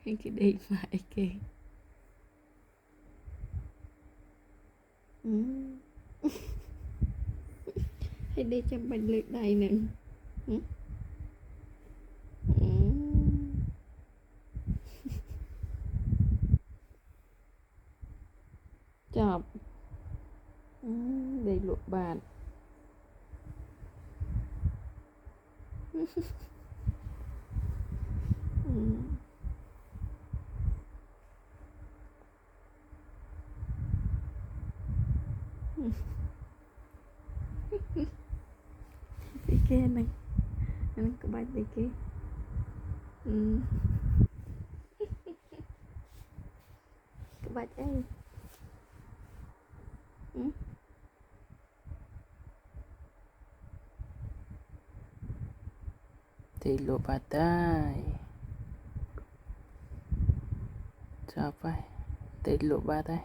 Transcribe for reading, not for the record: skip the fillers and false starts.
Hay cái đây mà kìa. Hay đi trong bánh lưỡi đầy nè. Chọc. Đây lụa bạt. Đi kia này. Anh có bạch đi kia. Có bạch ấy. Thì lụa bạt đây. Chọc vậy. Thì lụa bạt đây.